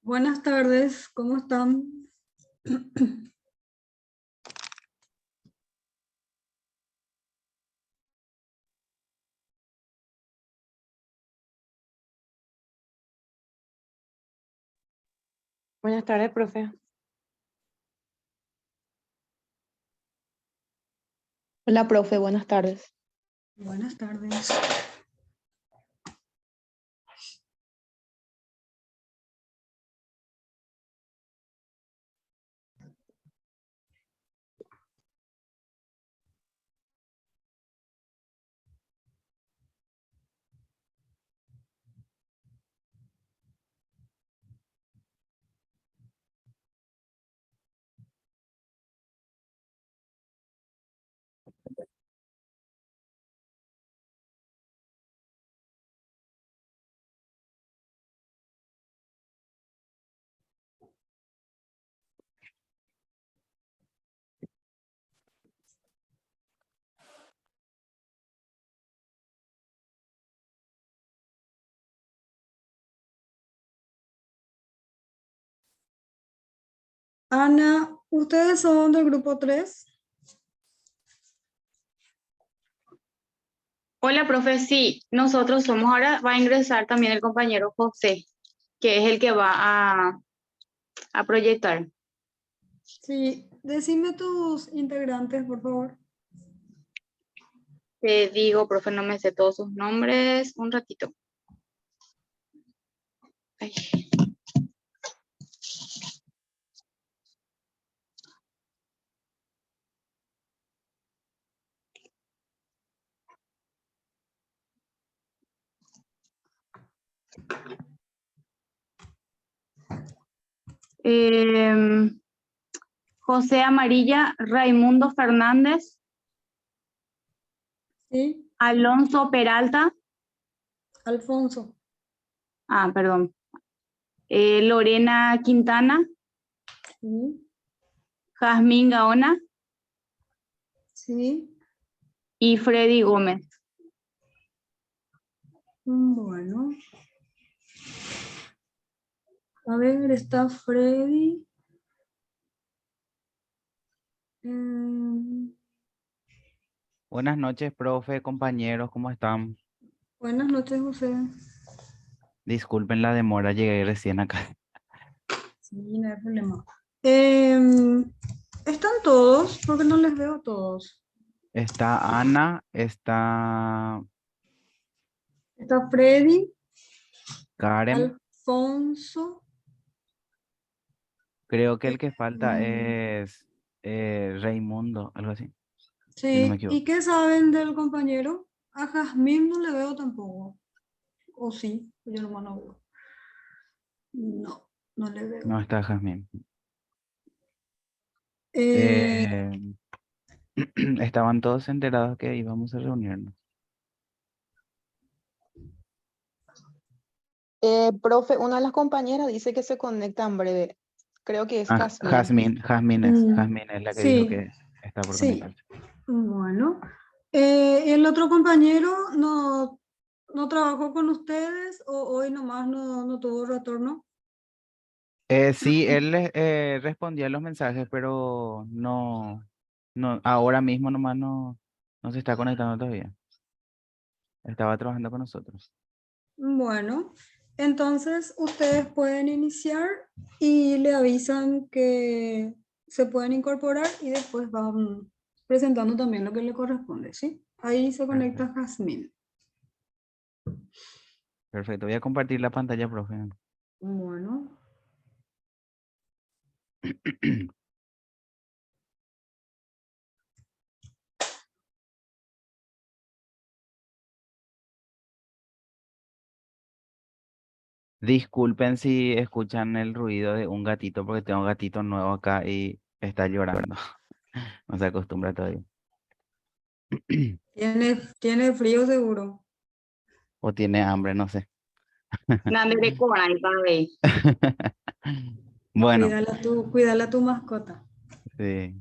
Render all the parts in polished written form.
Buenas tardes, ¿cómo están? Buenas tardes, profe. Hola, profe, buenas tardes. Buenas tardes. Ana, ¿ustedes son del grupo 3? Hola, profe. Sí, nosotros somos. Ahora va a ingresar también el compañero José, que es el que va a proyectar. Sí, decime tus integrantes, por favor. Te digo, profe, no me sé todos sus nombres. Un ratito. Ay. Em, José Amarilla, Raimundo Fernández, Sí, Alonso Peralta, Alfonso. perdón, Lorena Quintana, Sí, Jazmín Gaona sí. y Freddy Gómez. Bueno, a ver, está Freddy. Em, Buenas noches, profe, compañeros, ¿cómo están? Buenas noches, José. Disculpen la demora, llegué recién acá. Sí, no hay problema. Em, ¿Están todos? Porque no les veo a todos. Está Ana, está Está Freddy, Karen, Alfonso. creo que el que falta em, es Raimundo, algo así, si no me Sí, ¿y equivoco. qué saben del compañero? A Jazmín no le veo tampoco. O sí, yo nomás no veo. No, no le veo. No está Jazmín. Eh, Eh, estaban todos enterados que íbamos a reunirnos. Profe, una de las compañeras dice que se conecta en breve. Creo que es Jazmín. mm, Jazmín es la que dijo sí, que está por sí. conectarse. Bueno. ¿El otro compañero no trabajó con ustedes o hoy nomás no tuvo retorno? Sí, él respondía a los mensajes, pero no, ahora mismo nomás no se está conectando todavía. Estaba trabajando con nosotros. Bueno, entonces ustedes pueden iniciar y le avisan que se pueden incorporar y después van presentando también lo que le corresponde, ¿sí? Ahí se conecta Perfecto. Jazmín. Perfecto. Voy a compartir la pantalla, profe. Bueno, Disculpen si escuchan el ruido de un gatito, porque tengo un gatito nuevo acá y está llorando. No se acostumbra todavía. tiene frío seguro. O tiene hambre, no sé. Nada de cobrar ahí para ver. Bueno, Cuídala tu mascota. sí.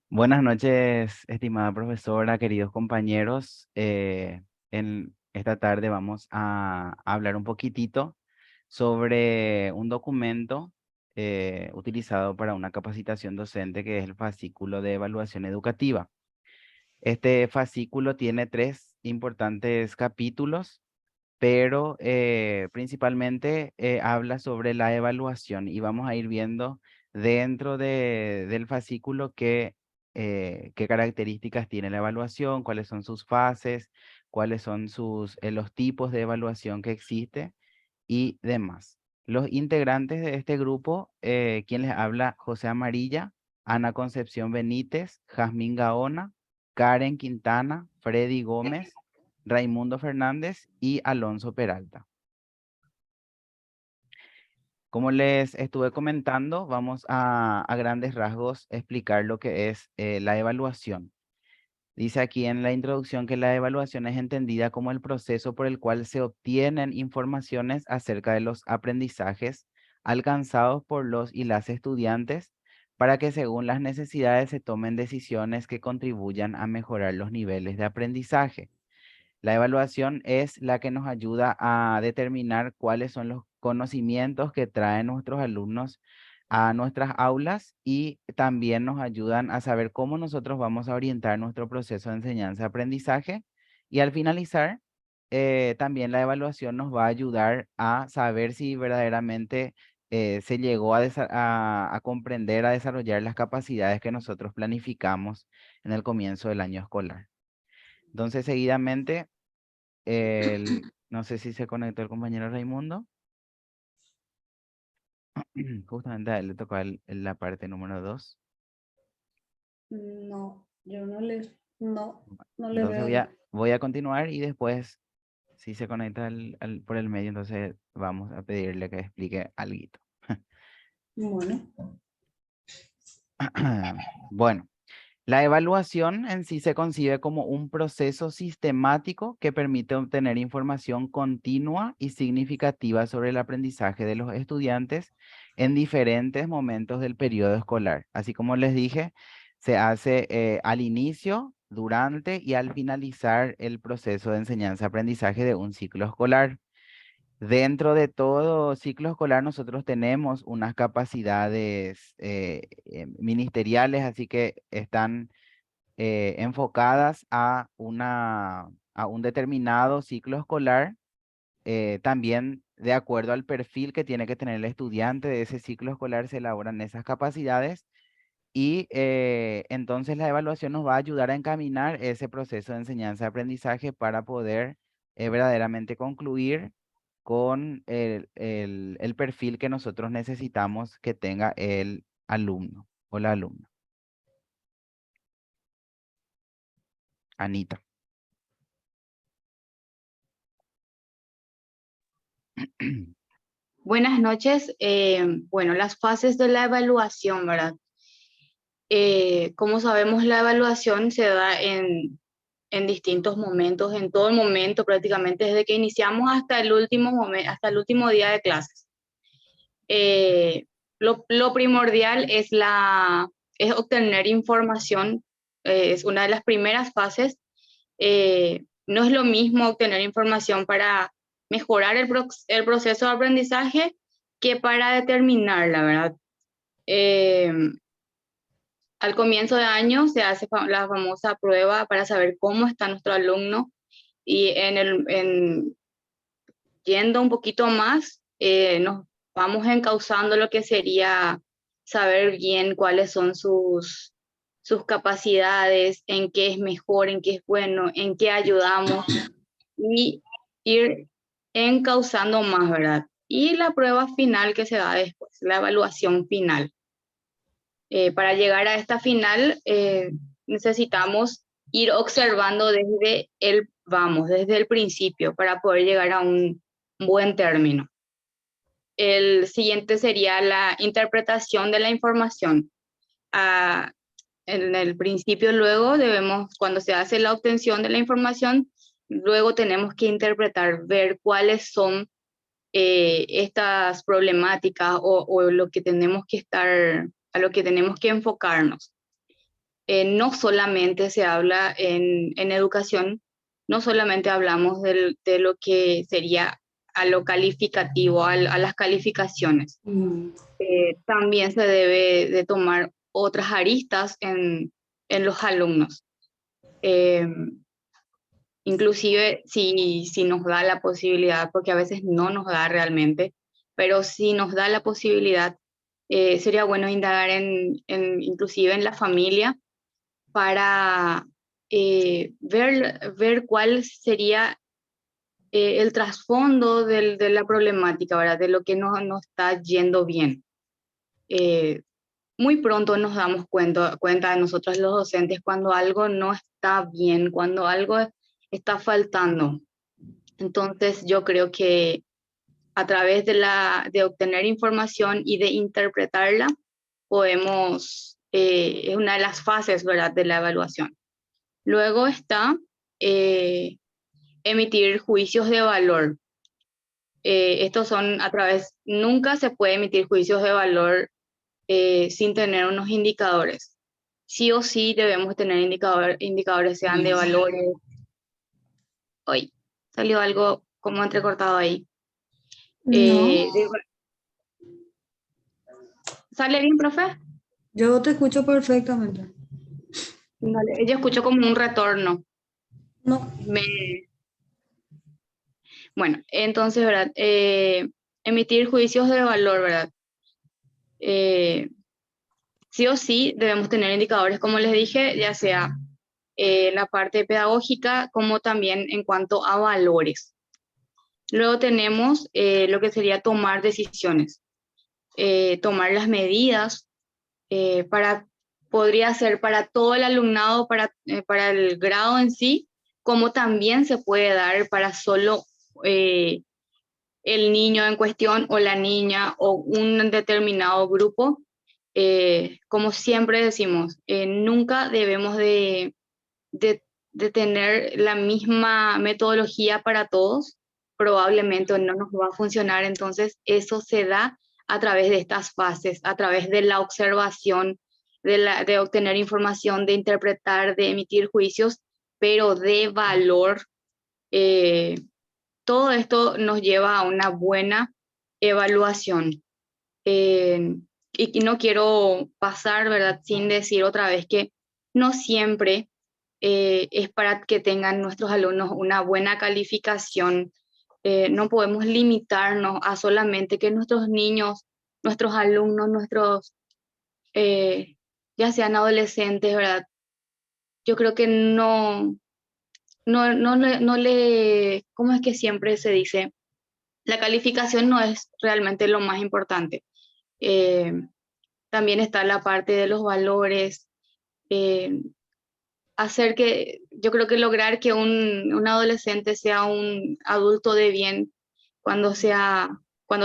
Buenas noches, estimada profesora, queridos compañeros. En esta tarde vamos a hablar un poquitito sobre un documento utilizado para una capacitación docente, que es el fascículo de evaluación educativa. Este fascículo tiene 3 importantes capítulos, pero principalmente habla sobre la evaluación, y vamos a ir viendo dentro del fascículo qué características tiene la evaluación, cuáles son sus fases, cuáles son los tipos de evaluación que existe y demás. Los integrantes de este grupo, quien les habla: José Amarilla, Ana Concepción Benítez, Jazmín Gaona, Karen Quintana, Freddy Gómez, Raimundo Fernández y Alonso Peralta. Como les estuve comentando, vamos a grandes rasgos explicar lo que es la evaluación. Dice aquí en la introducción que la evaluación es entendida como el proceso por el cual se obtienen informaciones acerca de los aprendizajes alcanzados por los y las estudiantes, para que según las necesidades se tomen decisiones que contribuyan a mejorar los niveles de aprendizaje. La evaluación es la que nos ayuda a determinar cuáles son los conocimientos que traen nuestros alumnos a nuestras aulas, y también nos ayudan a saber cómo nosotros vamos a orientar nuestro proceso de enseñanza-aprendizaje. Y al finalizar, también la evaluación nos va a ayudar a saber si verdaderamente se llegó a comprender, a desarrollar las capacidades que nosotros planificamos en el comienzo del año escolar. Entonces, seguidamente, no sé si se conectó el compañero Raimundo. Justamente a él le tocó la parte número 2. No, yo no le Entonces veo. voy a continuar, y después, si se conecta por el medio, entonces vamos a pedirle que explique alguito. Bueno, Bueno, la evaluación en sí se concibe como un proceso sistemático que permite obtener información continua y significativa sobre el aprendizaje de los estudiantes en diferentes momentos del periodo escolar. Así como les dije, se hace al inicio, durante y al finalizar el proceso de enseñanza-aprendizaje de un ciclo escolar. Dentro de todo ciclo escolar nosotros tenemos unas capacidades ministeriales, así que están enfocadas a un determinado ciclo escolar, también de acuerdo al perfil que tiene que tener el estudiante de ese ciclo escolar se elaboran esas capacidades, y entonces la evaluación nos va a ayudar a encaminar ese proceso de enseñanza-aprendizaje para poder verdaderamente concluir con el perfil que nosotros necesitamos que tenga el alumno o la alumna. Anita. Buenas noches. Bueno, las fases de la evaluación, ¿verdad? Como sabemos, la evaluación se da en distintos momentos, en todo el momento prácticamente, desde que iniciamos hasta el último momento, hasta el último día de clases. Lo primordial es obtener información, es una de las primeras fases. No es lo mismo obtener información para mejorar el proceso de aprendizaje que para determinarla, ¿verdad? Al comienzo de año se hace la famosa prueba para saber cómo está nuestro alumno, y yendo un poquito más, nos vamos encauzando lo que sería saber bien cuáles son sus capacidades, en qué es mejor, en qué es bueno, en qué ayudamos, y ir encauzando más, ¿verdad? Y la prueba final que se da después, la evaluación final. Para llegar a esta final necesitamos ir observando desde desde el principio, para poder llegar a un buen término. El siguiente sería la interpretación de la información. En el principio, luego cuando se hace la obtención de la información, luego tenemos que interpretar, ver cuáles son estas problemáticas o lo que tenemos que a lo que tenemos que enfocarnos. No solamente se habla en educación, no solamente hablamos de lo que sería a lo calificativo, a las calificaciones. También se debe de tomar otras aristas en los alumnos. Inclusive si nos da la posibilidad, porque a veces no nos da realmente, pero si nos da la posibilidad, sería bueno indagar inclusive en la familia para ver cuál sería el trasfondo de la problemática, ¿verdad? De lo que no está yendo bien. Muy pronto nos damos cuenta de nosotros los docentes cuando algo no está bien, cuando algo está faltando. Entonces yo creo que a través de obtener información y de interpretarla, es una de las fases, ¿verdad?, de la evaluación. Luego está emitir juicios de valor. Estos son nunca se puede emitir juicios de valor sin tener unos indicadores. Sí o sí debemos tener indicadores, sean de valores. Hoy salió algo como entrecortado ahí. No, ¿Sale bien, profe? yo te escucho perfectamente. Vale. Yo escucho como un retorno. No. Bueno, entonces, ¿verdad? Emitir juicios de valor, ¿verdad? Sí o sí debemos tener indicadores, como les dije, ya sea en la parte pedagógica como también en cuanto a valores. Luego tenemos lo que sería tomar decisiones, tomar las medidas podría ser para todo el alumnado, para el grado en sí, como también se puede dar para solo el niño en cuestión o la niña o un determinado grupo. Como siempre decimos, nunca debemos de tener la misma metodología para todos, probablemente no nos va a funcionar, entonces eso se da a través de estas fases, a través de la observación, de obtener información, de interpretar, de emitir juicios, pero de valor. Todo esto nos lleva a una buena evaluación. Y no quiero pasar, ¿verdad?, sin decir otra vez que no siempre es para que tengan nuestros alumnos una buena calificación. No podemos limitarnos a solamente que nuestros niños, nuestros alumnos, ya sean adolescentes, ¿verdad? Yo creo que ¿cómo es que siempre se dice? La calificación no es realmente lo más importante. También está la parte de los valores, yo creo que lograr que un adolescente sea un adulto de bien cuando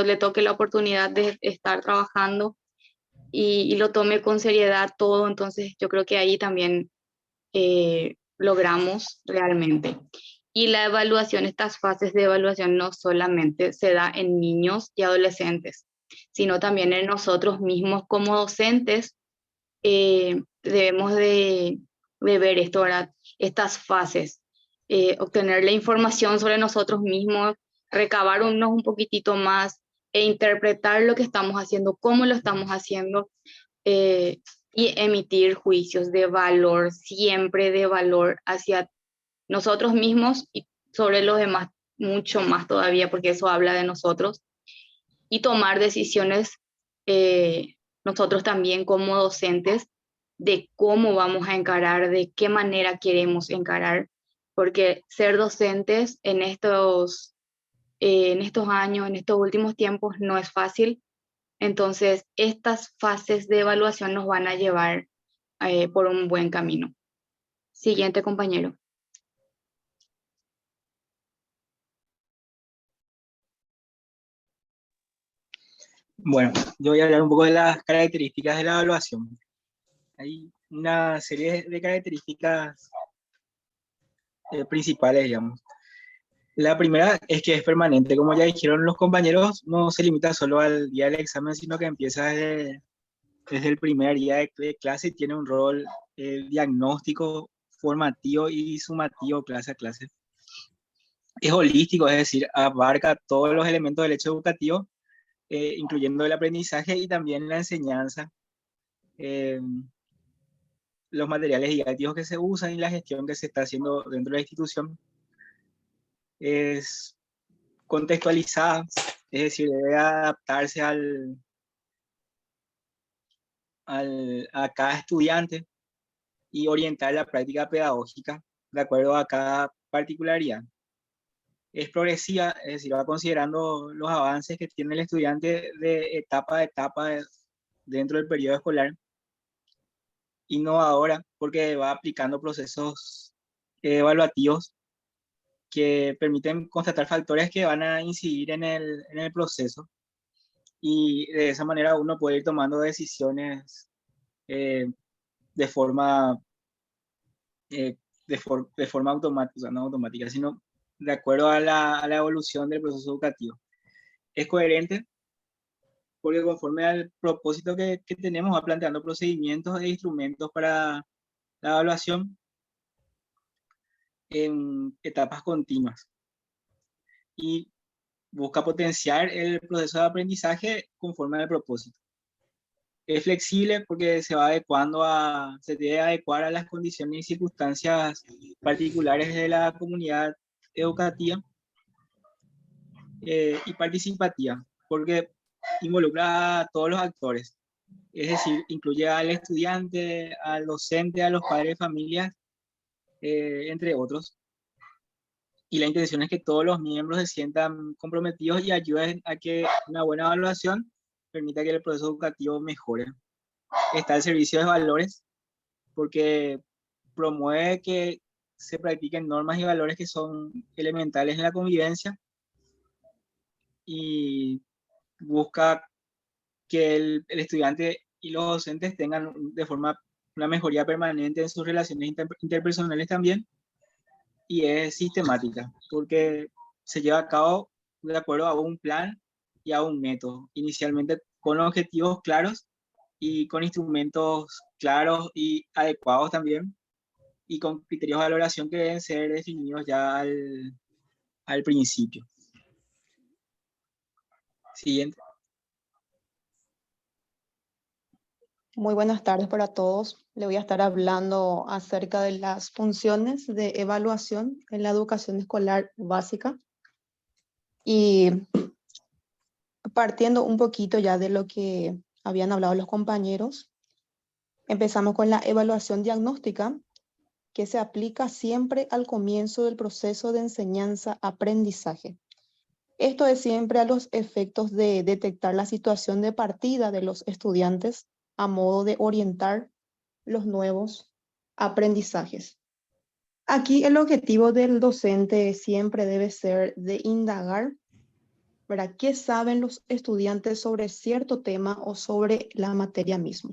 le toque la oportunidad de estar trabajando y lo tome con seriedad todo, entonces yo creo que ahí también logramos realmente. Y la evaluación, estas fases de evaluación no solamente se da en niños y adolescentes, sino también en nosotros mismos como docentes. Debemos de ver esto, ¿verdad? Estas fases, obtener la información sobre nosotros mismos, recabarnos un poquitito más e interpretar lo que estamos haciendo, cómo lo estamos haciendo, y emitir juicios de valor, siempre de valor hacia nosotros mismos y sobre los demás, mucho más todavía, porque eso habla de nosotros, y tomar decisiones nosotros también como docentes de cómo vamos a encarar, de qué manera queremos encarar, porque ser docentes en estos años, en estos últimos tiempos, no es fácil. Entonces, estas fases de evaluación nos van a llevar por un buen camino. Siguiente compañero. Bueno, yo voy a hablar un poco de las características de la evaluación. Hay una serie de características principales, digamos. La primera es que es permanente. Como ya dijeron los compañeros, no se limita solo al día del examen, sino que empieza desde el primer día de clase y tiene un rol diagnóstico, formativo y sumativo clase a clase. es holístico, es decir, abarca todos los elementos del hecho educativo, incluyendo el aprendizaje y también la enseñanza, eh, los materiales didácticos que se usan y la gestión que se está haciendo dentro de la institución. Es contextualizada, es decir, debe adaptarse a cada estudiante y orientar la práctica pedagógica de acuerdo a cada particularidad. Es progresiva, es decir, va considerando los avances que tiene el estudiante de etapa a etapa dentro del periodo escolar. Innovadora, porque va aplicando procesos evaluativos que permiten constatar factores que van a incidir en el proceso, y de esa manera uno puede ir tomando decisiones de forma, de forma automática, o sea, no automática, sino de acuerdo a la evolución del proceso educativo. Es coherente porque conforme al propósito que tenemos, va planteando procedimientos e instrumentos para la evaluación en etapas continuas y busca potenciar el proceso de aprendizaje conforme al propósito. Es flexible porque se debe adecuar a las condiciones y circunstancias particulares de la comunidad educativa, y participativa, porque involucra a todos los actores, es decir, incluye al estudiante, al docente, a los padres de familias, entre otros. Y la intención es que todos los miembros se sientan comprometidos y ayuden a que una buena evaluación permita que el proceso educativo mejore. Está el servicio de valores, porque promueve que se practiquen normas y valores que son elementales en la convivencia, y busca que el estudiante y los docentes tengan de forma una mejoría permanente en sus relaciones interpersonales también, y es sistemática, porque se lleva a cabo de acuerdo a un plan y a un método, inicialmente con objetivos claros y con instrumentos claros y adecuados también, y con criterios de valoración que deben ser definidos ya al principio. Siguiente. Muy buenas tardes para todos. Le voy a estar hablando acerca de las funciones de evaluación en la educación escolar básica. Y partiendo un poquito ya de lo que habían hablado los compañeros, empezamos con la evaluación diagnóstica, que se aplica siempre al comienzo del proceso de enseñanza-aprendizaje. Esto es siempre a los efectos de detectar la situación de partida de los estudiantes a modo de orientar los nuevos aprendizajes. Aquí el objetivo del docente siempre debe ser de indagar, ¿verdad?, qué saben los estudiantes sobre cierto tema o sobre la materia misma.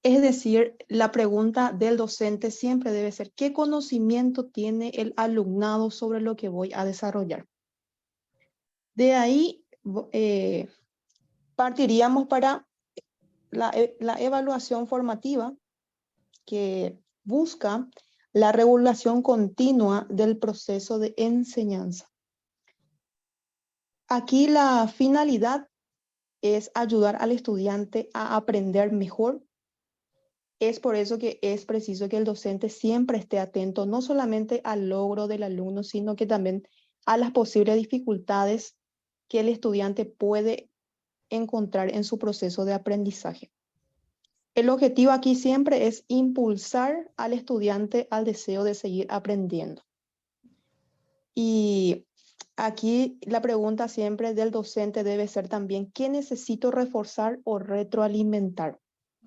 Es decir, la pregunta del docente siempre debe ser: ¿qué conocimiento tiene el alumnado sobre lo que voy a desarrollar? De ahí partiríamos para la evaluación formativa, que busca la regulación continua del proceso de enseñanza. Aquí la finalidad es ayudar al estudiante a aprender mejor. Es por eso que es preciso que el docente siempre esté atento no solamente al logro del alumno, sino que también a las posibles dificultades que el estudiante puede encontrar en su proceso de aprendizaje. El objetivo aquí siempre es impulsar al estudiante al deseo de seguir aprendiendo. Y aquí la pregunta siempre del docente debe ser también: ¿qué necesito reforzar o retroalimentar?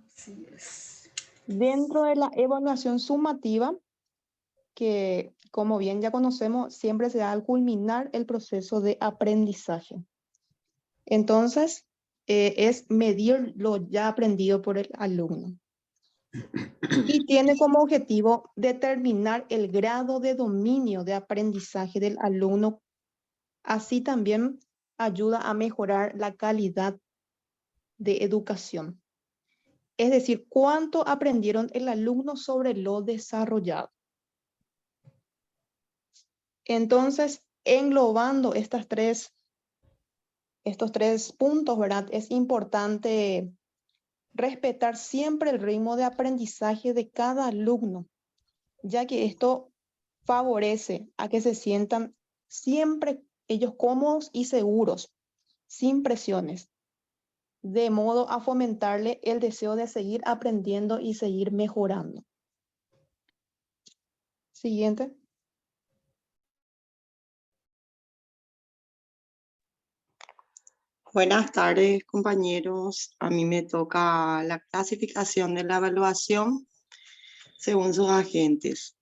Así es. Dentro de la evaluación sumativa, que como bien ya conocemos, siempre se da al culminar el proceso de aprendizaje. Entonces, es medir lo ya aprendido por el alumno. Y tiene como objetivo determinar el grado de dominio de aprendizaje del alumno. Así también ayuda a mejorar la calidad de educación. Es decir, cuánto aprendieron el alumno sobre lo desarrollado. Entonces, englobando estos tres puntos, ¿verdad? Es importante respetar siempre el ritmo de aprendizaje de cada alumno, ya que esto favorece a que se sientan siempre ellos cómodos y seguros, sin presiones, de modo a fomentarle el deseo de seguir aprendiendo y seguir mejorando. Siguiente. Buenas tardes, compañeros. A mí me toca la clasificación de la evaluación según sus agentes.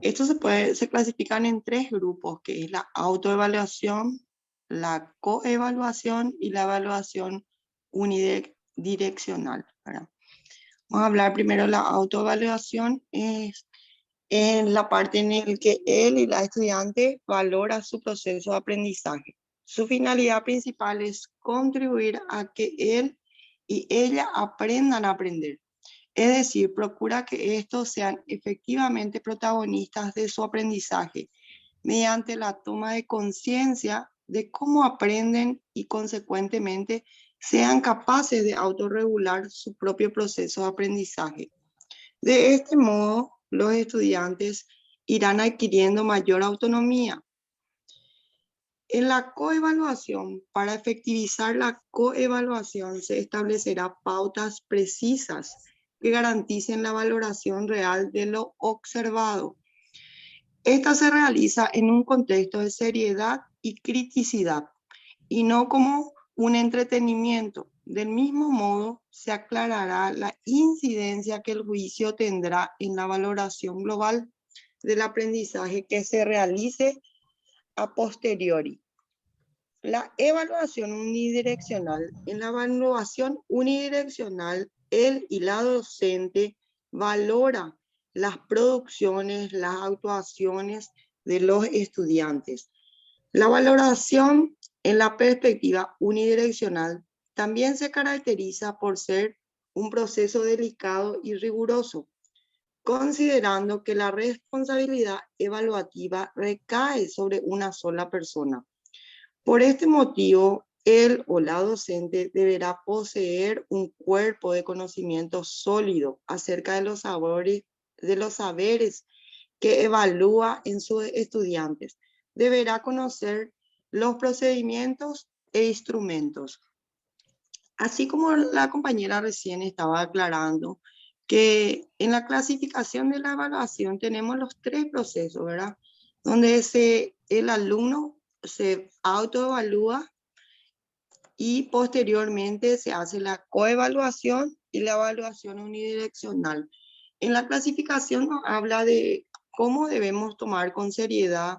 Estos se clasifican en 3 grupos, que es la autoevaluación, la coevaluación y la evaluación unidireccional, ¿verdad? Vamos a hablar primero de la autoevaluación. Es en la parte en la que él y la estudiante valora su proceso de aprendizaje. Su finalidad principal es contribuir a que él y ella aprendan a aprender. Es decir, procura que estos sean efectivamente protagonistas de su aprendizaje mediante la toma de conciencia de cómo aprenden y consecuentemente sean capaces de autorregular su propio proceso de aprendizaje. De este modo, los estudiantes irán adquiriendo mayor autonomía. En la coevaluación, para efectivizar la coevaluación, se establecerá pautas precisas que garanticen la valoración real de lo observado. Esta se realiza en un contexto de seriedad y criticidad, y no como un entretenimiento. Del mismo modo, se aclarará la incidencia que el juicio tendrá en la valoración global del aprendizaje que se realice a posteriori. La evaluación unidireccional. En la evaluación unidireccional, él y la docente valora las producciones, las actuaciones de los estudiantes. La valoración en la perspectiva unidireccional también se caracteriza por ser un proceso delicado y riguroso, considerando que la responsabilidad evaluativa recae sobre una sola persona. Por este motivo, él o la docente deberá poseer un cuerpo de conocimiento sólido acerca de los saberes que evalúa en sus estudiantes. Deberá conocer los procedimientos e instrumentos. Así como la compañera recién estaba aclarando, que en la clasificación de la evaluación tenemos los 3 procesos, ¿verdad? Donde el alumno se autoevalúa y posteriormente se hace la coevaluación y la evaluación unidireccional. En la clasificación nos habla de cómo debemos tomar con seriedad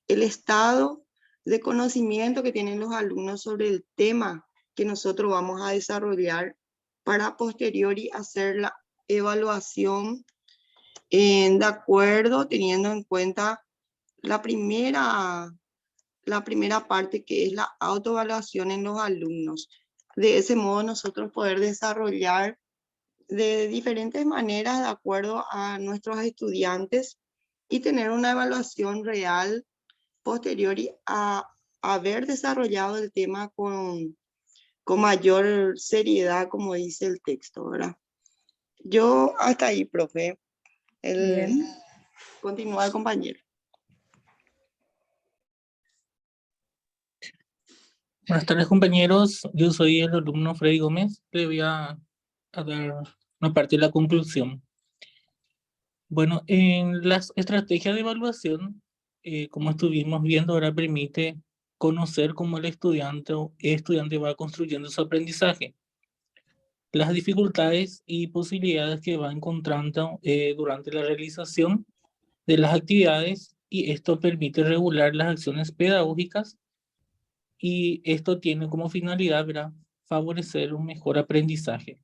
el estado de conocimiento que tienen los alumnos sobre el tema que nosotros vamos a desarrollar para posteriori hacer la evaluación de acuerdo, teniendo en cuenta la primera parte, que es la autoevaluación en los alumnos. De ese modo nosotros poder desarrollar de diferentes maneras de acuerdo a nuestros estudiantes y tener una evaluación real posterior a haber desarrollado el tema con mayor seriedad, como dice el texto, ¿verdad? Yo hasta ahí, profe. Bien. Continúa el compañero. Buenas tardes, compañeros. Yo soy el alumno Freddy Gómez. Le voy a dar una parte de la conclusión. Bueno, en las estrategias de evaluación, como estuvimos viendo, ahora permite conocer cómo el estudiante va construyendo su aprendizaje, las dificultades y posibilidades que va encontrando durante la realización de las actividades, y esto permite regular las acciones pedagógicas, y esto tiene como finalidad, ¿verdad?, favorecer un mejor aprendizaje.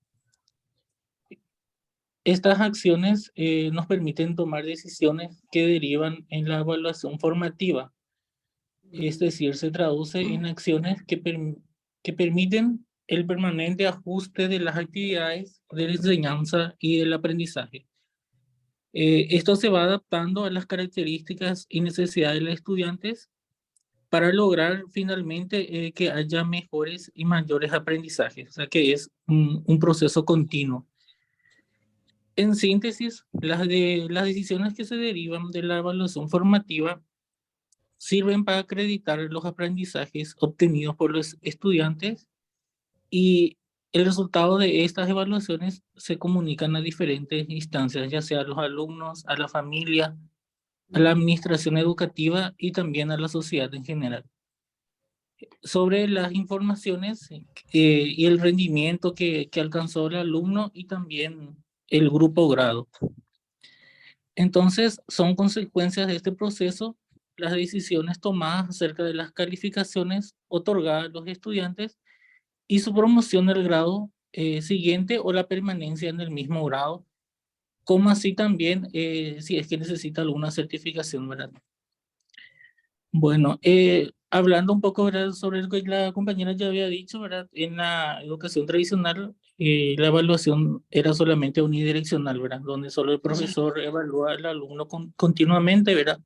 Estas acciones nos permiten tomar decisiones que derivan en la evaluación formativa, es decir, se traduce en acciones que permiten el permanente ajuste de las actividades de la enseñanza y del aprendizaje. Esto se va adaptando a las características y necesidades de los estudiantes para lograr finalmente que haya mejores y mayores aprendizajes, o sea que es un proceso continuo. En síntesis, las decisiones que se derivan de la evaluación formativa sirven para acreditar los aprendizajes obtenidos por los estudiantes y el resultado de estas evaluaciones se comunican a diferentes instancias, ya sea a los alumnos, a la familia, a la administración educativa y también a la sociedad en general. Sobre las informaciones y el rendimiento que alcanzó el alumno y también el grupo grado. Entonces, son consecuencias de este proceso las decisiones tomadas acerca de las calificaciones otorgadas a los estudiantes y su promoción al grado siguiente o la permanencia en el mismo grado, como así también si es que necesita alguna certificación, ¿verdad? Bueno, hablando un poco, ¿verdad?, sobre lo que la compañera ya había dicho, ¿verdad? En la educación tradicional, la evaluación era solamente unidireccional, ¿verdad? Donde solo el profesor evalúa al alumno continuamente, ¿verdad?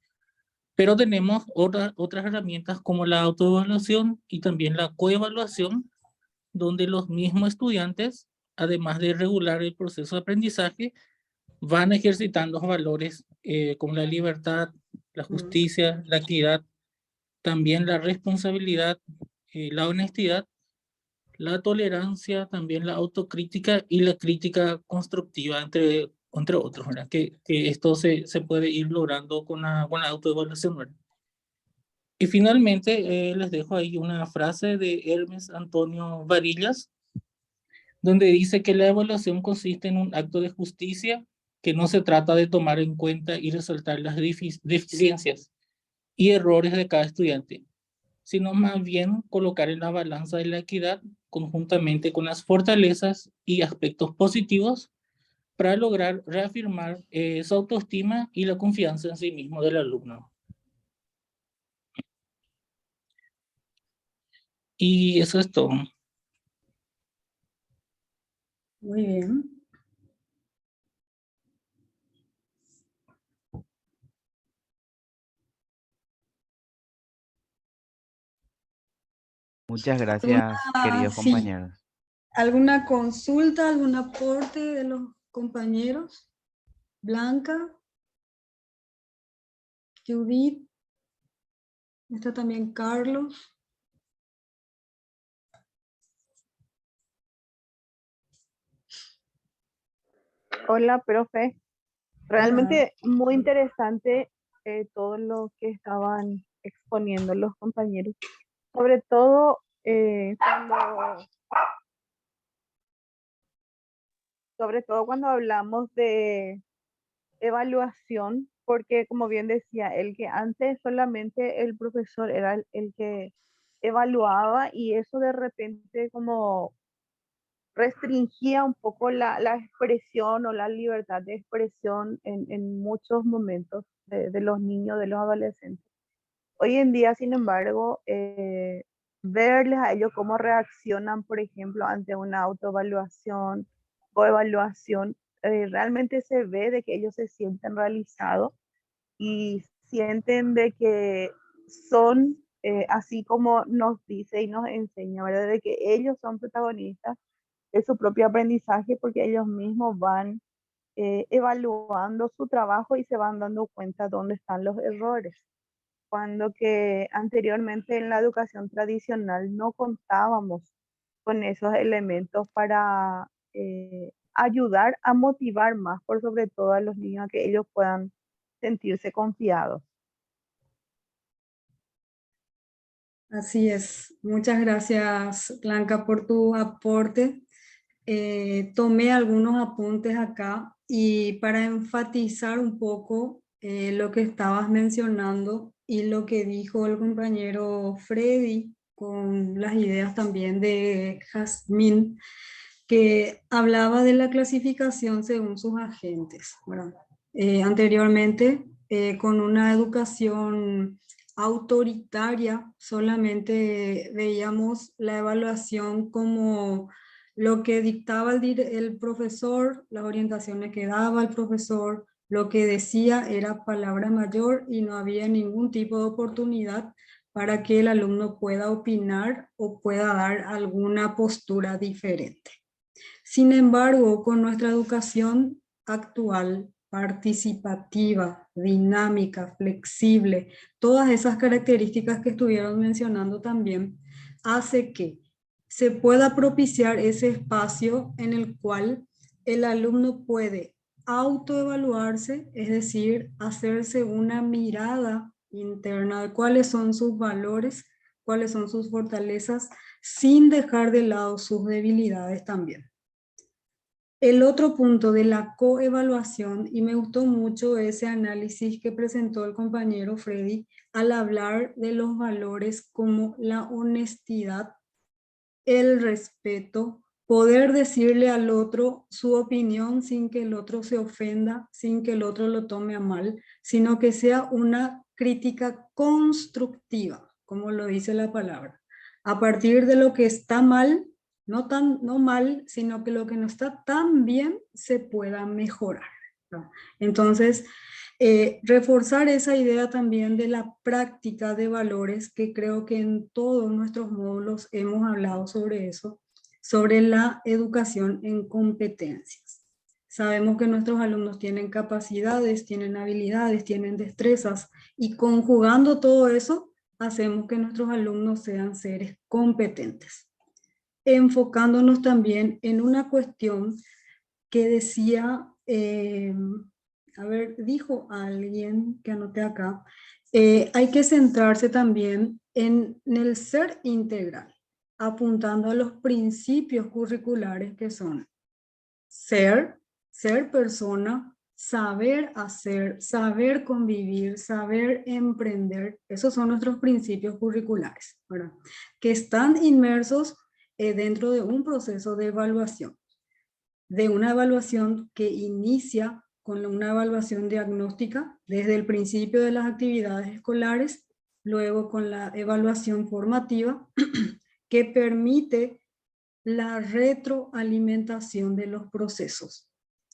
Pero tenemos otras herramientas como la autoevaluación y también la coevaluación, donde los mismos estudiantes, además de regular el proceso de aprendizaje, van ejercitando valores como la libertad, la justicia, la equidad, también la responsabilidad, la honestidad, la tolerancia, también la autocrítica y la crítica constructiva, entre otros, ¿verdad? Que esto se puede ir logrando con la autoevaluación, ¿verdad? Y finalmente les dejo ahí una frase de Hermes Antonio Varillas, donde dice que la evaluación consiste en un acto de justicia, que no se trata de tomar en cuenta y resaltar las deficiencias y errores de cada estudiante, sino más bien colocar en la balanza de la equidad conjuntamente con las fortalezas y aspectos positivos para lograr reafirmar su autoestima y la confianza en sí mismo del alumno. Y eso es todo. Muy bien. Muchas gracias, queridos Sí, compañeros. ¿alguna consulta, algún aporte de los compañeros? Blanca, Judith, está también Carlos. Hola, profe. Realmente muy interesante todo lo que estaban exponiendo los compañeros. Sobre todo cuando hablamos de evaluación, porque como bien decía, el que antes solamente el profesor era el que evaluaba y eso de repente como restringía un poco la expresión o la libertad de expresión en muchos momentos de los niños, de los adolescentes. Hoy en día, sin embargo, verles a ellos cómo reaccionan, por ejemplo, ante una autoevaluación o evaluación, realmente se ve de que ellos se sienten realizados y sienten de que son, así como nos dice y nos enseña, ¿verdad? De que ellos son protagonistas de su propio aprendizaje porque ellos mismos van evaluando su trabajo y se van dando cuenta dónde están los errores. Cuando que anteriormente en la educación tradicional no contábamos con esos elementos para ayudar a motivar más, por sobre todo a los niños, a que ellos puedan sentirse confiados. Así es. Muchas gracias, Blanca, por tu aporte. Tomé algunos apuntes acá y para enfatizar un poco lo que estabas mencionando y lo que dijo el compañero Freddy con las ideas también de Jazmín, que hablaba de la clasificación según sus agentes, ¿verdad? Anteriormente, con una educación autoritaria, solamente veíamos la evaluación como lo que dictaba el profesor, las orientaciones que daba el profesor, lo que decía era palabra mayor y no había ningún tipo de oportunidad para que el alumno pueda opinar o pueda dar alguna postura diferente. Sin embargo, con nuestra educación actual, participativa, dinámica, flexible, todas esas características que estuvieron mencionando también, hace que se pueda propiciar ese espacio en el cual el alumno puede autoevaluarse, es decir, hacerse una mirada interna de cuáles son sus valores, cuáles son sus fortalezas, sin dejar de lado sus debilidades también. El otro punto de la coevaluación, y me gustó mucho ese análisis que presentó el compañero Freddy al hablar de los valores como la honestidad, el respeto, poder decirle al otro su opinión sin que el otro se ofenda, sin que el otro lo tome a mal, sino que sea una crítica constructiva, como lo dice la palabra. A partir de lo que está mal, no mal, sino que lo que no está tan bien se pueda mejorar, ¿no? Entonces, reforzar esa idea también de la práctica de valores, que creo que en todos nuestros módulos hemos hablado sobre eso, sobre la educación en competencias. Sabemos que nuestros alumnos tienen capacidades, tienen habilidades, tienen destrezas, y conjugando todo eso, hacemos que nuestros alumnos sean seres competentes. Enfocándonos también en una cuestión que decía, dijo alguien que anoté acá, hay que centrarse también en el ser integral, apuntando a los principios curriculares que son ser persona, saber hacer, saber convivir, saber emprender. Esos son nuestros principios curriculares, ¿verdad? Que están inmersos dentro de un proceso de evaluación. De una evaluación que inicia con una evaluación diagnóstica desde el principio de las actividades escolares, luego con la evaluación formativa que permite la retroalimentación de los procesos.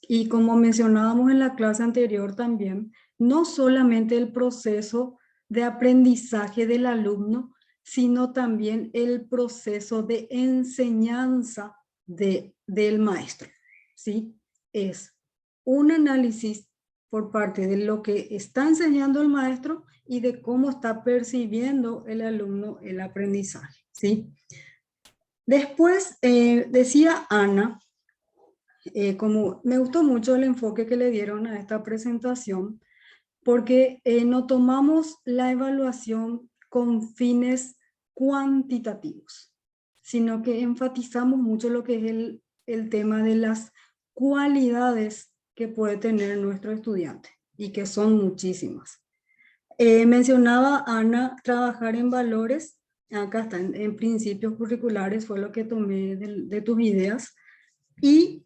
Y como mencionábamos en la clase anterior también, no solamente el proceso de aprendizaje del alumno, sino también el proceso de enseñanza del maestro, ¿sí? Es un análisis por parte de lo que está enseñando el maestro y de cómo está percibiendo el alumno el aprendizaje, ¿sí? Después decía Ana, como me gustó mucho el enfoque que le dieron a esta presentación, porque no tomamos la evaluación con fines cuantitativos, sino que enfatizamos mucho lo que es el tema de las cualidades que puede tener nuestro estudiante, y que son muchísimas. Mencionaba Ana trabajar en valores. Acá está, en principios curriculares fue lo que tomé de tus ideas, y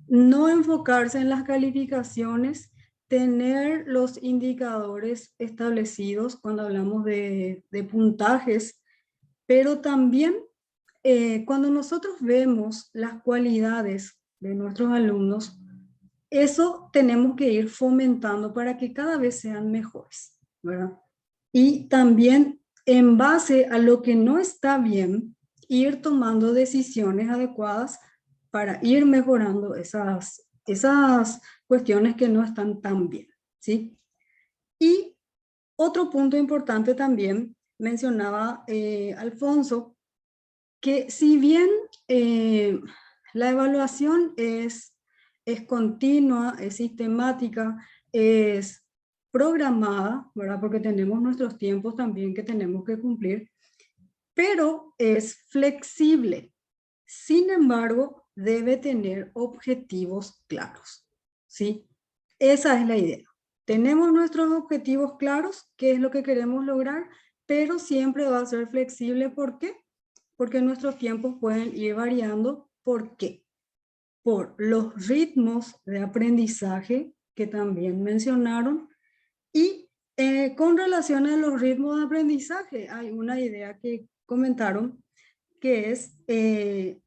no enfocarse en las calificaciones, tener los indicadores establecidos cuando hablamos de puntajes, pero también cuando nosotros vemos las cualidades de nuestros alumnos, eso tenemos que ir fomentando para que cada vez sean mejores, ¿verdad? Y también en base a lo que no está bien, ir tomando decisiones adecuadas para ir mejorando esas cuestiones que no están tan bien, ¿sí? Y otro punto importante también mencionaba Alfonso, que si bien la evaluación es continua, es sistemática, es programada, ¿verdad? Porque tenemos nuestros tiempos también que tenemos que cumplir, pero es flexible. Sin embargo, debe tener objetivos claros, ¿sí? Esa es la idea. Tenemos nuestros objetivos claros, qué es lo que queremos lograr, pero siempre va a ser flexible. ¿Por qué? Porque nuestros tiempos pueden ir variando. ¿Por qué? Por los ritmos de aprendizaje que también mencionaron. Y con relación a los ritmos de aprendizaje, hay una idea que comentaron, que es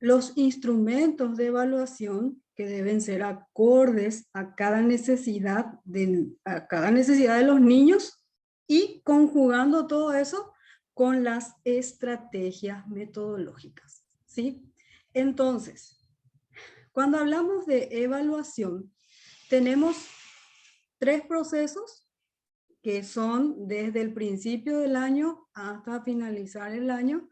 los instrumentos de evaluación que deben ser acordes a cada necesidad de los niños, y conjugando todo eso con las estrategias metodológicas, ¿sí? Entonces, cuando hablamos de evaluación, tenemos 3 procesos que son desde el principio del año hasta finalizar el año.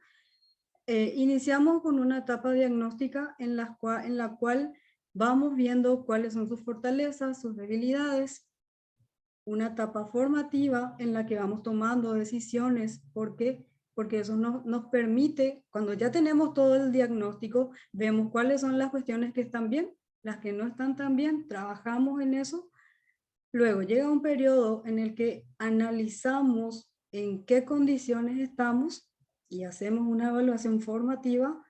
Iniciamos con una etapa diagnóstica en la cual vamos viendo cuáles son sus fortalezas, sus debilidades. Una etapa formativa en la que vamos tomando decisiones. ¿Por qué? Porque eso nos permite, cuando ya tenemos todo el diagnóstico, vemos cuáles son las cuestiones que están bien, las que no están tan bien, trabajamos en eso. Luego llega un periodo en el que analizamos en qué condiciones estamos y hacemos una evaluación formativa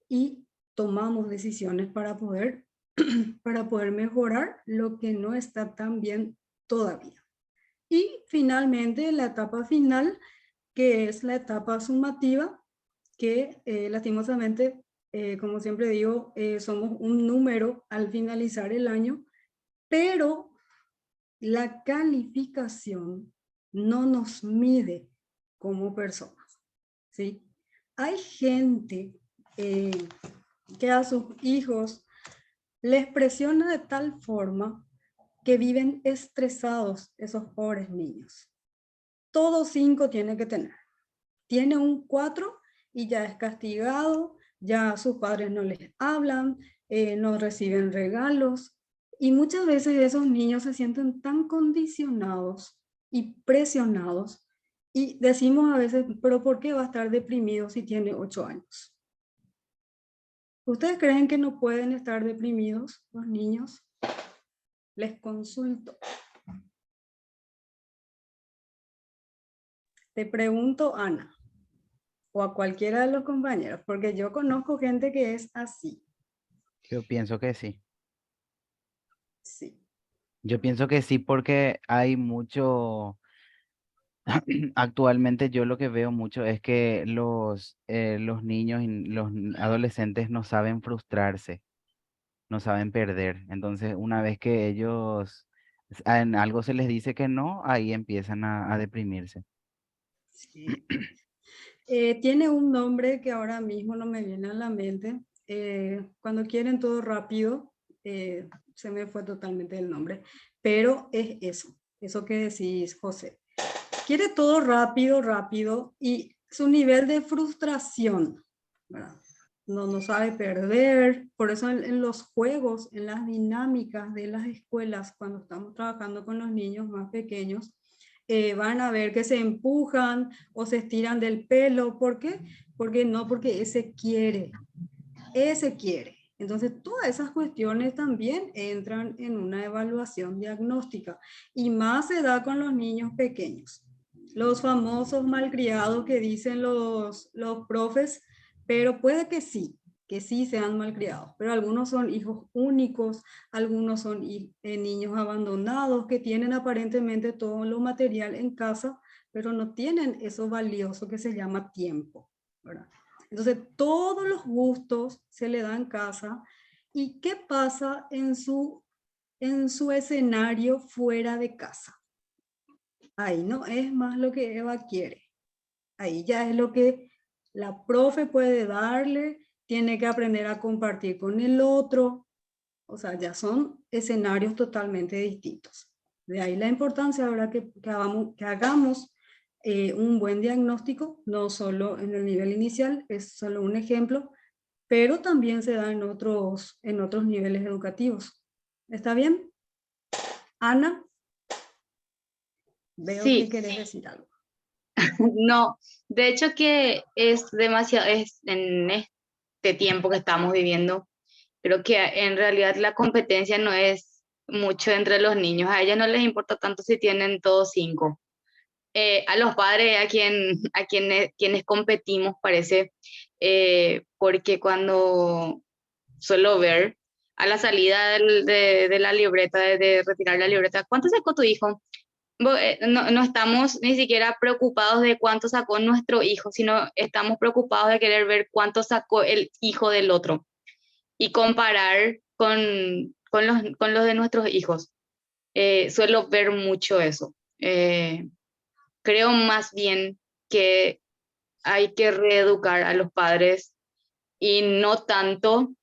y tomamos decisiones para poder mejorar lo que no está tan bien todavía. Y finalmente la etapa final, que es la etapa sumativa, que lastimosamente, como siempre digo, somos un número al finalizar el año, pero la calificación no nos mide como personas, ¿sí? Hay gente que a sus hijos les presiona de tal forma que viven estresados esos pobres niños. Todo 5 tiene que tener. Tiene un 4 y ya es castigado, ya sus padres no les hablan, no reciben regalos. Y muchas veces esos niños se sienten tan condicionados y presionados y decimos a veces, pero ¿por qué va a estar deprimido si tiene 8 años? ¿Ustedes creen que no pueden estar deprimidos los niños? Les consulto. Te pregunto, Ana, o a cualquiera de los compañeros, porque yo conozco gente que es así. Yo pienso que sí. Sí. Yo pienso que sí porque hay mucho, actualmente yo lo que veo mucho es que los niños y los adolescentes no saben frustrarse, no saben perder. Entonces, una vez que ellos en algo se les dice que no, ahí empiezan a deprimirse. Sí. Tiene un nombre que ahora mismo no me viene a la mente. Cuando quieren todo rápido, se me fue totalmente el nombre, pero es eso que decís, José. Quiere todo rápido, rápido, y su nivel de frustración, ¿verdad? No sabe perder. Por eso en los juegos, en las dinámicas de las escuelas, cuando estamos trabajando con los niños más pequeños, van a ver que se empujan o se estiran del pelo. ¿Por qué? Porque ese quiere. Entonces, todas esas cuestiones también entran en una evaluación diagnóstica y más se da con los niños pequeños. Los famosos malcriados que dicen los profes, pero puede que sí sean malcriados, pero algunos son hijos únicos, algunos son niños abandonados que tienen aparentemente todo lo material en casa, pero no tienen eso valioso que se llama tiempo, ¿verdad? Entonces, todos los gustos se le dan en casa. ¿Y qué pasa en su escenario fuera de casa? Ahí no es más lo que Eva quiere. Ahí ya es lo que la profe puede darle, tiene que aprender a compartir con el otro. O sea, ya son escenarios totalmente distintos. De ahí la importancia ahora que hagamos un buen diagnóstico, no solo en el nivel inicial, es solo un ejemplo, pero también se da en otros niveles educativos. ¿Está bien? Ana, veo que Sí, querés decir algo. no, de hecho que es demasiado, es en este tiempo que estamos viviendo, creo que en realidad la competencia no es mucho entre los niños, a ellos no les importa tanto si tienen todos 5. A los padres quienes competimos parece, porque cuando suelo ver a la salida de la libreta, de retirar la libreta, ¿cuánto sacó tu hijo? No estamos ni siquiera preocupados de cuánto sacó nuestro hijo, sino estamos preocupados de querer ver cuánto sacó el hijo del otro y comparar con los de nuestros hijos. Suelo ver mucho eso. Creo más bien que hay que reeducar a los padres y no tanto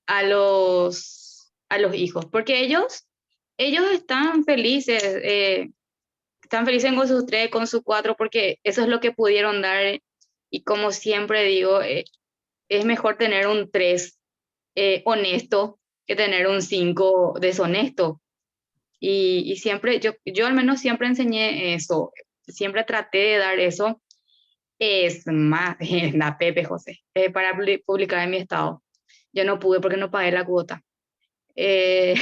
a los hijos, porque ellos están felices con sus 3, con sus 4, porque eso es lo que pudieron dar. Y como siempre digo, es mejor tener un 3 honesto que tener un 5 deshonesto. Y siempre, yo al menos siempre enseñé eso, siempre traté de dar eso. Es más, la Pepe José, para publicar en mi estado. Yo no pude porque no pagué la cuota. Eh,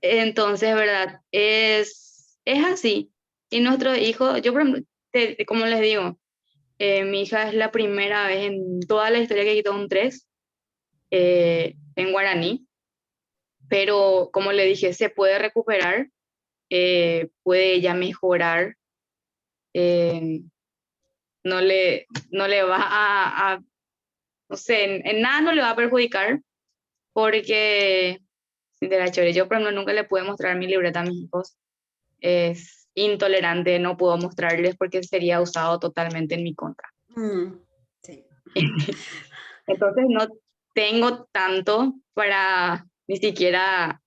entonces, ¿verdad? Es así. Y nuestro hijo, yo como les digo, mi hija es la primera vez en toda la historia que quitó un 3 en guaraní, pero como le dije, se puede recuperar, puede ella mejorar, eh, no le va no sé, en nada no le va a perjudicar, porque de la chore, yo por ejemplo nunca le pude mostrar mi libreta a mis hijos, es intolerante, no puedo mostrarles porque sería usado totalmente en mi contra. Sí. Entonces no tengo tanto para ni siquiera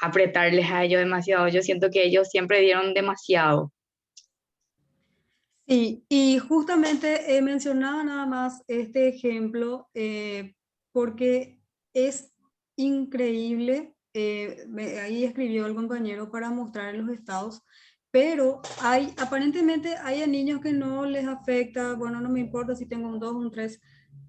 apretarles a ellos demasiado. Yo siento que ellos siempre dieron demasiado. Sí, y justamente mencionaba nada más este ejemplo porque es increíble. Ahí escribió el compañero para mostrar los estados, pero aparentemente hay a niños que no les afecta. Bueno, no me importa si tengo un 2 o un 3.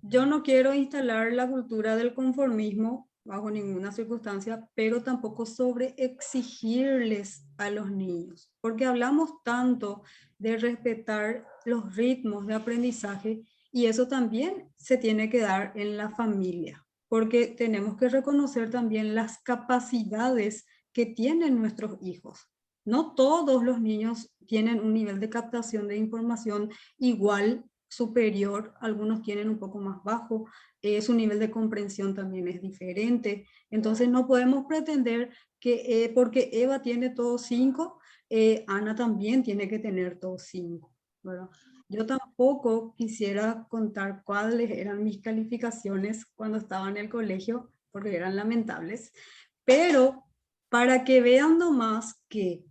Yo no quiero instalar la cultura del conformismo bajo ninguna circunstancia, pero tampoco sobre exigirles a los niños, porque hablamos tanto de respetar los ritmos de aprendizaje y eso también se tiene que dar en la familia, porque tenemos que reconocer también las capacidades que tienen nuestros hijos. No todos los niños tienen un nivel de captación de información igual, superior, algunos tienen un poco más bajo, su nivel de comprensión también es diferente. Entonces no podemos pretender que porque Eva tiene todos 5, Ana también tiene que tener todos 5, ¿verdad? Yo tampoco quisiera contar cuáles eran mis calificaciones cuando estaba en el colegio, porque eran lamentables, pero para que vean nomás que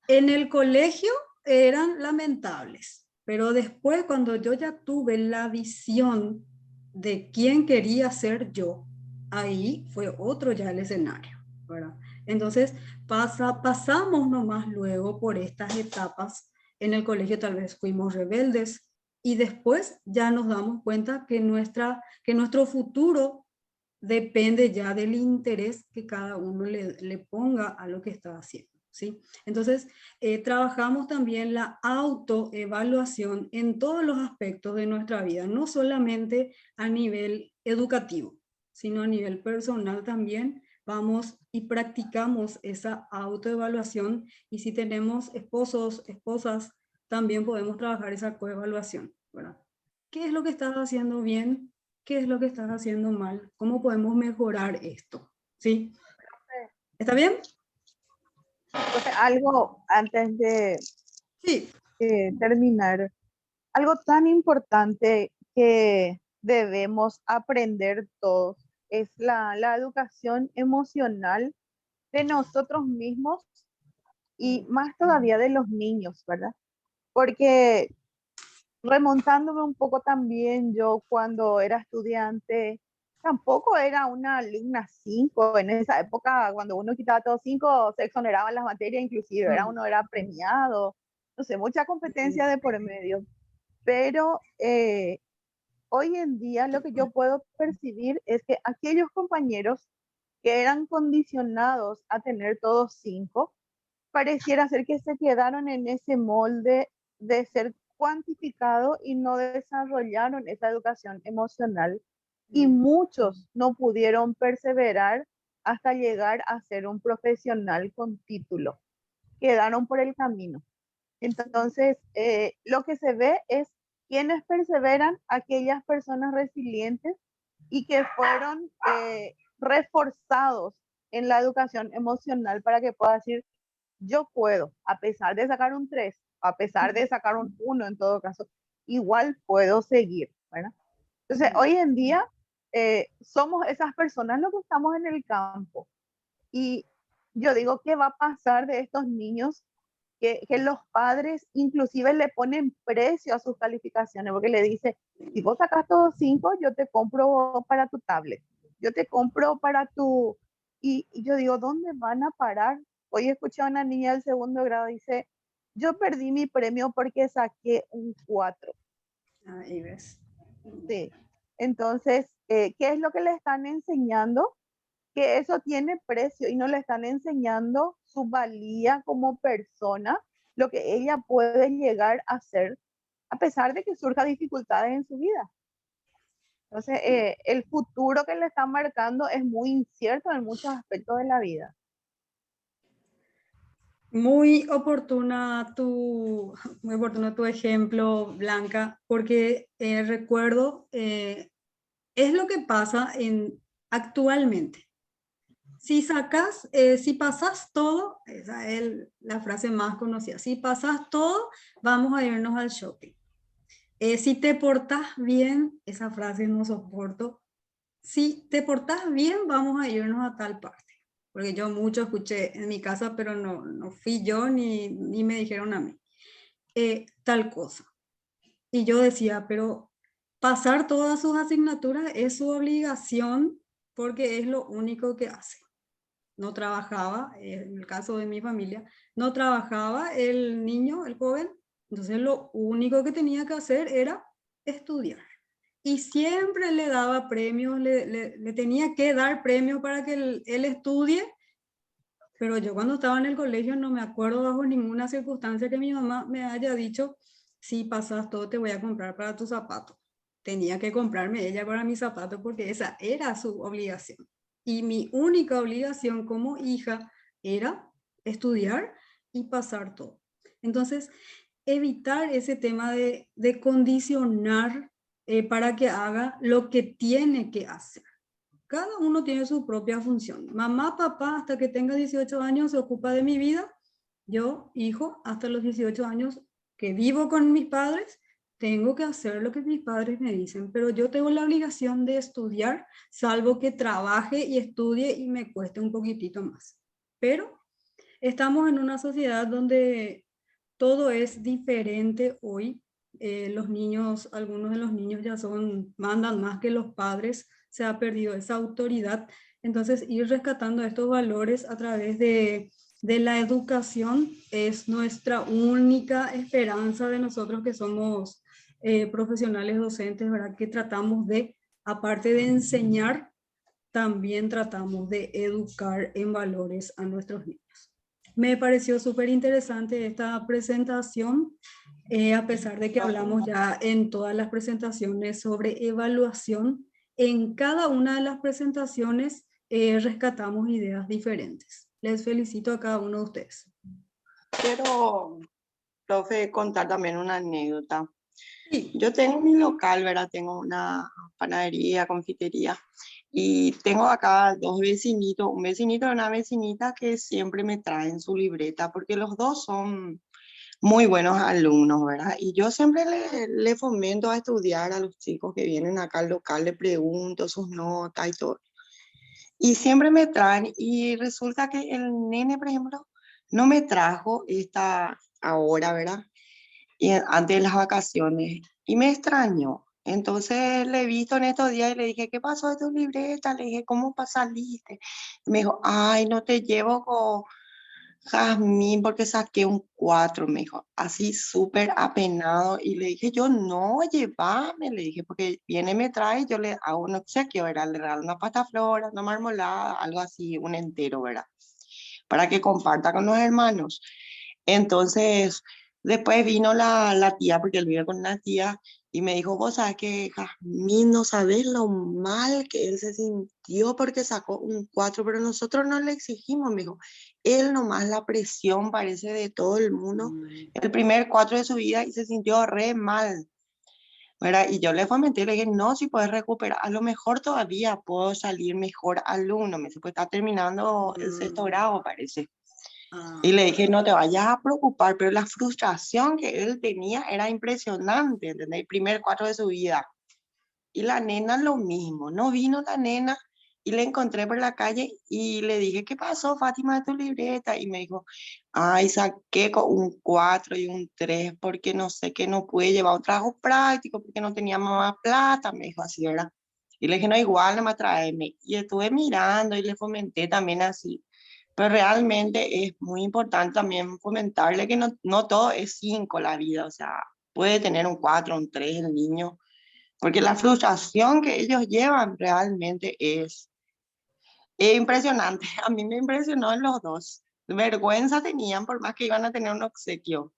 en el colegio eran lamentables, pero después cuando yo ya tuve la visión de quién quería ser yo, ahí fue otro ya el escenario, ¿verdad? Entonces pasamos nomás luego por estas etapas. En el colegio tal vez fuimos rebeldes y después ya nos damos cuenta que nuestro futuro depende ya del interés que cada uno le ponga a lo que está haciendo, ¿sí? Entonces, trabajamos también la autoevaluación en todos los aspectos de nuestra vida, no solamente a nivel educativo, sino a nivel personal también. Vamos y practicamos esa autoevaluación, y si tenemos esposos, esposas, también podemos trabajar esa coevaluación, ¿verdad? ¿Qué es lo que estás haciendo bien? ¿Qué es lo que estás haciendo mal? ¿Cómo podemos mejorar esto? ¿Sí? ¿Está bien? Entonces, algo antes de Sí. terminar, algo tan importante que debemos aprender todos es la educación emocional de nosotros mismos y más todavía de los niños, ¿verdad? Porque remontándome un poco también, yo cuando era estudiante, tampoco era una alumna 5. En esa época, cuando uno quitaba todos 5, se exoneraban las materias, inclusive, uno era premiado, no sé, mucha competencia de por medio. Pero hoy en día lo que yo puedo percibir es que aquellos compañeros que eran condicionados a tener todos 5, pareciera ser que se quedaron en ese molde de ser cuantificado y no desarrollaron esa educación emocional, y muchos no pudieron perseverar hasta llegar a ser un profesional con título, quedaron por el camino. Entonces, lo que se ve es quienes perseveran, aquellas personas resilientes y que fueron reforzados en la educación emocional para que pueda decir, yo puedo, a pesar de sacar un 3, a pesar de sacar un 1 en todo caso, igual puedo seguir, ¿verdad? Entonces, hoy en día somos esas personas los que estamos en el campo. Y yo digo, ¿qué va a pasar de estos niños que los padres inclusive le ponen precio a sus calificaciones? Porque le dice, si vos sacas todos 5, yo te compro para tu tablet, yo te compro para tu... Y yo digo, ¿dónde van a parar? Hoy escuché a una niña del segundo grado, dice, yo perdí mi premio porque saqué un 4. Ahí ves. Sí. Entonces, ¿qué es lo que le están enseñando? Que eso tiene precio y no le están enseñando su valía como persona, lo que ella puede llegar a ser, a pesar de que surja dificultades en su vida. Entonces, el futuro que le están marcando es muy incierto en muchos aspectos de la vida. Muy muy oportuno tu ejemplo, Blanca, porque recuerdo, es lo que pasa actualmente. Si si pasas todo, esa es la frase más conocida, si pasas todo, vamos a irnos al shopping. Si te portas bien, esa frase no soporto. Si te portas bien, vamos a irnos a tal parte. Porque yo mucho escuché en mi casa, pero no fui yo ni me dijeron a mí. Tal cosa. Y yo decía, pero pasar todas sus asignaturas es su obligación porque es lo único que hace. No trabajaba, en el caso de mi familia, no trabajaba el niño, el joven, entonces lo único que tenía que hacer era estudiar. Y siempre le daba premios, le tenía que dar premios para que él estudie, pero yo cuando estaba en el colegio no me acuerdo bajo ninguna circunstancia que mi mamá me haya dicho, si pasas todo te voy a comprar para tus zapatos. Tenía que comprarme ella para mis zapatos porque esa era su obligación. Y mi única obligación como hija era estudiar y pasar todo. Entonces, evitar ese tema de condicionar para que haga lo que tiene que hacer. Cada uno tiene su propia función. Mamá, papá, hasta que tenga 18 años se ocupa de mi vida. Yo, hijo, hasta los 18 años que vivo con mis padres, tengo que hacer lo que mis padres me dicen, pero yo tengo la obligación de estudiar, salvo que trabaje y estudie y me cueste un poquitito más. Pero estamos en una sociedad donde todo es diferente hoy. Los niños, algunos de los niños ya mandan más que los padres, se ha perdido esa autoridad. Entonces, ir rescatando estos valores a través de la educación es nuestra única esperanza de nosotros que somos profesionales docentes, ¿verdad? Que tratamos de, aparte de enseñar, también tratamos de educar en valores a nuestros niños. Me pareció súper interesante esta presentación, a pesar de que hablamos ya en todas las presentaciones sobre evaluación. En cada una de las presentaciones rescatamos ideas diferentes. Les felicito a cada uno de ustedes. Quiero, profe, contar también una anécdota. Sí. Yo tengo mi local, ¿verdad? Tengo una panadería, confitería. Y tengo acá dos vecinitos, un vecinito y una vecinita que siempre me traen su libreta, porque los dos son muy buenos alumnos, ¿verdad? Y yo siempre le fomento a estudiar a los chicos que vienen acá al local, le pregunto sus notas y todo. Y siempre me traen, y resulta que el nene, por ejemplo, no me trajo esta ahora, ¿verdad? Y antes de las vacaciones, y me extrañó. Entonces le he visto en estos días y le dije, ¿qué pasó de tu libreta? Le dije, ¿cómo saliste? Y me dijo, ay, no te llevo con Jazmín porque saqué un 4, me dijo, así súper apenado. Y le dije, yo no, llévame, le dije, porque viene, me trae, yo le hago un obsequio, ¿verdad? Le regalo una pasta flora, una marmolada, algo así, un entero, ¿verdad? Para que comparta con los hermanos. Entonces, después vino la tía, porque él vive con una tía, y me dijo, vos sabes que Jazmín, no sabes lo mal que él se sintió porque sacó un 4, pero nosotros no le exigimos, me dijo. Él nomás la presión parece de todo el mundo, el primer 4 de su vida, y se sintió re mal, ¿verdad? Y yo le fomenté, le dije, no, si puedes recuperar, a lo mejor todavía puedo salir mejor alumno, me dice, pues está terminando el 6º grado, parece. Y le dije, no te vayas a preocupar, pero la frustración que él tenía era impresionante, ¿entendés? El primer 4 de su vida. Y la nena lo mismo, no vino la nena y le encontré por la calle y le dije, ¿qué pasó, Fátima, de tu libreta? Y me dijo, ay, saqué con un 4 y un 3 porque no sé que no pude llevar un trabajo práctico porque no tenía mamá plata, me dijo así, ¿verdad? Y le dije, no, igual, no me tráeme. Y estuve mirando y le fomenté también así. Pero realmente es muy importante también fomentarle que no todo es 5 la vida, o sea, puede tener un 4 un 3 el niño, porque la frustración que ellos llevan realmente es impresionante. A mí me impresionó en los dos. Vergüenza tenían por más que iban a tener un obsequio.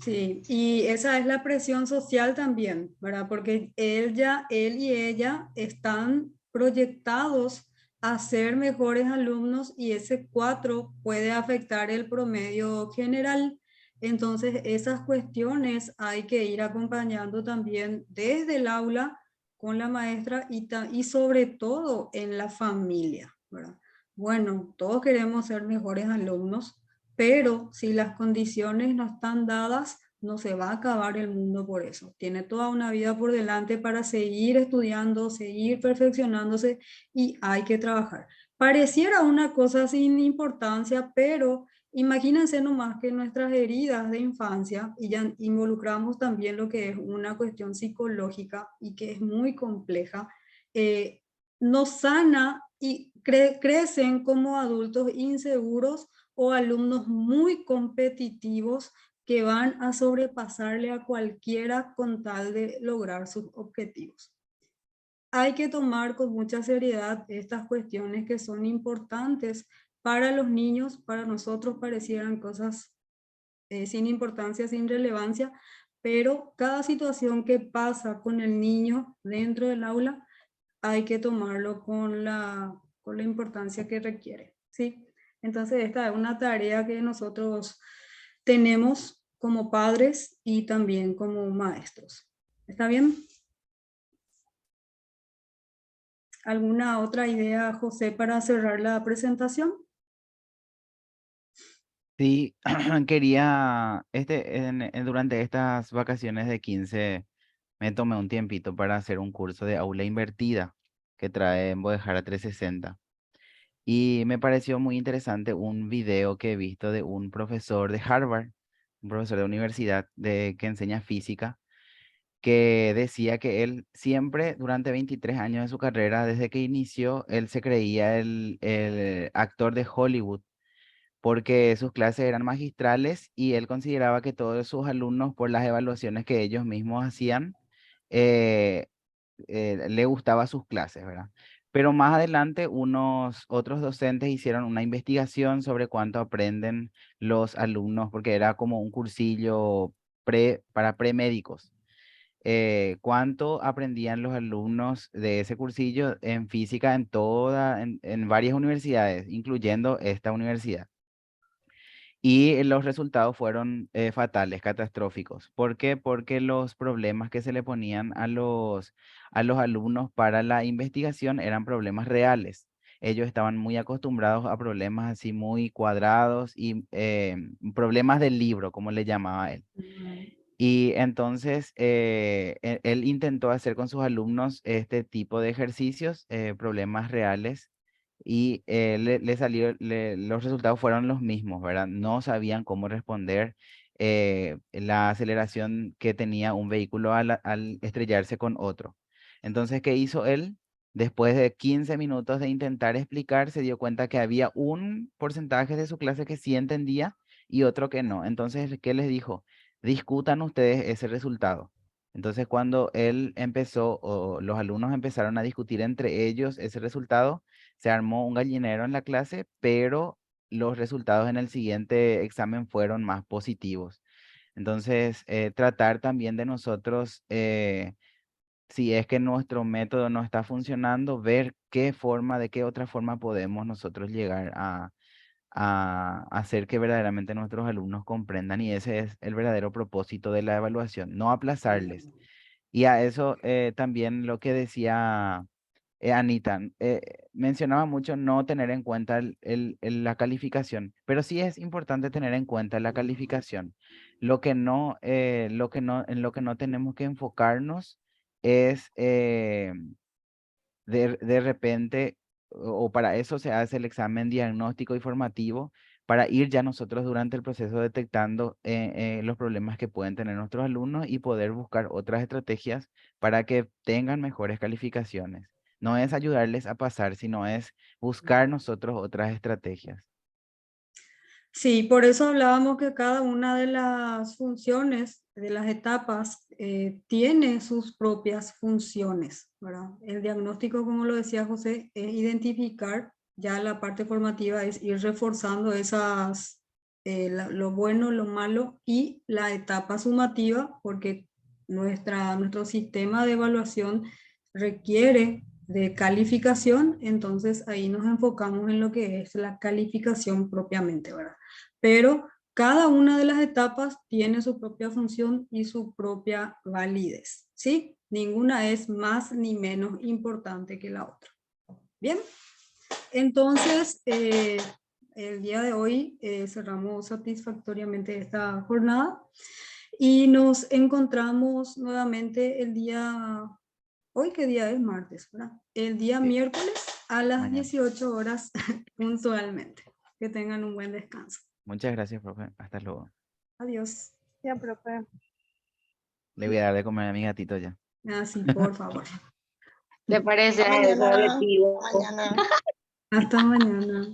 Sí, y esa es la presión social también, ¿verdad? Porque él y ella están proyectados a ser mejores alumnos y ese 4 puede afectar el promedio general. Entonces, esas cuestiones hay que ir acompañando también desde el aula con la maestra y sobre todo en la familia, ¿verdad? Bueno, todos queremos ser mejores alumnos, pero si las condiciones no están dadas, no se va a acabar el mundo por eso. Tiene toda una vida por delante para seguir estudiando, seguir perfeccionándose y hay que trabajar. Pareciera una cosa sin importancia, pero imagínense nomás que nuestras heridas de infancia, y ya involucramos también lo que es una cuestión psicológica y que es muy compleja, eh, nos sana y crecen como adultos inseguros o alumnos muy competitivos que van a sobrepasarle a cualquiera con tal de lograr sus objetivos. Hay que tomar con mucha seriedad estas cuestiones que son importantes para los niños. Para nosotros parecieran cosas sin importancia, sin relevancia, pero cada situación que pasa con el niño dentro del aula hay que tomarlo con la importancia que requiere, ¿sí? Entonces, esta es una tarea que nosotros tenemos como padres y también como maestros. ¿Está bien? ¿Alguna otra idea, José, para cerrar la presentación? Sí, quería, durante estas vacaciones de 15 me tomé un tiempito para hacer un curso de aula invertida que trae Embodejara 360. Y me pareció muy interesante un video que he visto de un profesor de Harvard, un profesor de universidad que enseña física, que decía que él siempre, durante 23 años de su carrera, desde que inició, él se creía el actor de Hollywood, porque sus clases eran magistrales y él consideraba que todos sus alumnos, por las evaluaciones que ellos mismos hacían, eh, le gustaba sus clases, ¿verdad? Pero más adelante unos otros docentes hicieron una investigación sobre cuánto aprenden los alumnos, porque era como un cursillo para premédicos. Cuánto aprendían los alumnos de ese cursillo en física en varias universidades, incluyendo esta universidad. Y los resultados fueron fatales, catastróficos. ¿Por qué? Porque los problemas que se le ponían a los alumnos para la investigación eran problemas reales. Ellos estaban muy acostumbrados a problemas así muy cuadrados y problemas del libro, como le llamaba él. Y entonces él intentó hacer con sus alumnos este tipo de ejercicios, problemas reales, y los resultados fueron los mismos, ¿verdad? No sabían cómo responder la aceleración que tenía un vehículo al estrellarse con otro. Entonces, ¿qué hizo él? Después de 15 minutos de intentar explicar, se dio cuenta que había un porcentaje de su clase que sí entendía y otro que no. Entonces, ¿qué les dijo? Discutan ustedes ese resultado. Entonces, cuando él empezó o los alumnos empezaron a discutir entre ellos ese resultado, se armó un gallinero en la clase, pero los resultados en el siguiente examen fueron más positivos. Entonces, tratar también de nosotros, si es que nuestro método no está funcionando, ver de qué otra forma podemos nosotros llegar a hacer que verdaderamente nuestros alumnos comprendan, y ese es el verdadero propósito de la evaluación, no aplazarles. Y a eso también lo que decía Anita, mencionaba mucho no tener en cuenta la calificación, pero sí es importante tener en cuenta la calificación. En lo que no tenemos que enfocarnos es de repente, o para eso se hace el examen diagnóstico y formativo, para ir ya nosotros durante el proceso detectando los problemas que pueden tener nuestros alumnos y poder buscar otras estrategias para que tengan mejores calificaciones. No es ayudarles a pasar, sino es buscar nosotros otras estrategias. Sí, por eso hablábamos que cada una de las funciones, de las etapas, tiene sus propias funciones, ¿verdad? El diagnóstico, como lo decía José, es identificar, ya la parte formativa es ir reforzando esas, lo bueno, lo malo y la etapa sumativa, porque nuestro sistema de evaluación requiere de calificación, entonces ahí nos enfocamos en lo que es la calificación propiamente, ¿verdad? Pero cada una de las etapas tiene su propia función y su propia validez, ¿sí? Ninguna es más ni menos importante que la otra. Bien, entonces el día de hoy cerramos satisfactoriamente esta jornada y nos encontramos nuevamente el día, hoy qué día es, martes, ¿verdad? El día Sí. miércoles a las Mañana. 18 horas puntualmente. Que tengan un buen descanso. Muchas gracias, profe. Hasta luego. Adiós. Ya, profe. Le voy a dar de comer a mi gatito ya. Ah, sí, por favor. ¿Le parece Hasta eso mañana. adictivo? Mañana. Hasta mañana.